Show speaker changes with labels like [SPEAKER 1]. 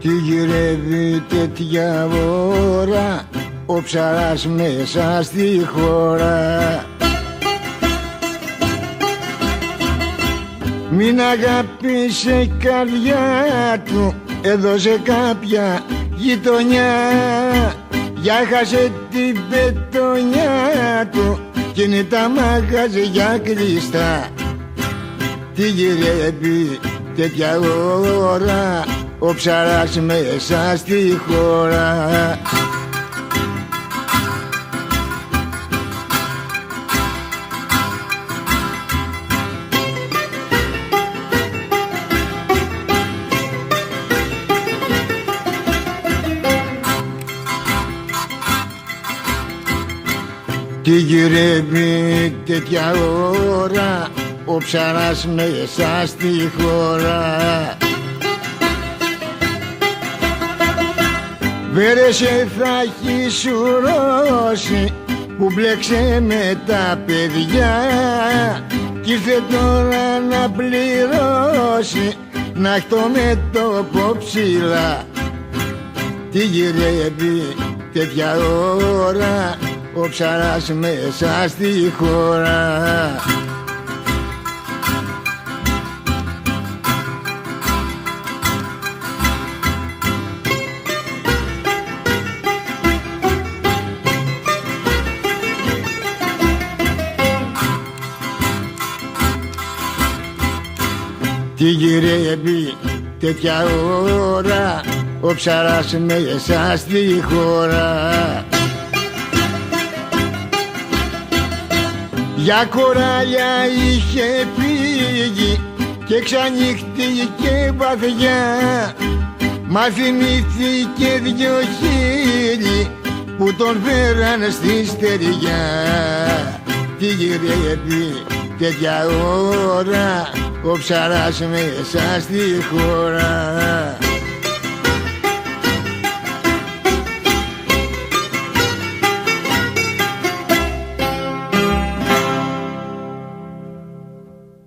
[SPEAKER 1] Τι γυρεύει τέτοια ώρα ο ψαράς μέσα στη χώρα. Μην αγάπησε η καρδιά του, έδωσε κάποια γειτονιά. Για χάσε την πετονιά του κι είναι τα μαγαζιά κλειστά. Τι γυρεύει τέτοια ώρα ο ψαράς μέσα στη χώρα. Τι γυρεύει τέτοια ώρα ο ψαράς μέσα στη χώρα. Βέρεσε θα έχει σουρώσει που μπλέξε με τα παιδιά κι ήρθε τώρα να πληρώσει να έχει το μέτωπο ψηλά. Τι γυρεύει τέτοια ώρα ο ψαράς μέσα στη χώρα. Τι γυρεύει τέτοια ώρα ο ψαράς μέσα στη χώρα. Για κοράλια είχε φύγει και ξανύχτηκε βαθιά. Μα θυμήθηκε δυο χείλη που τον φέραν στη στεριά. Τι γυρεύει τέτοια ώρα ο ψαράς μέσα στη χώρα.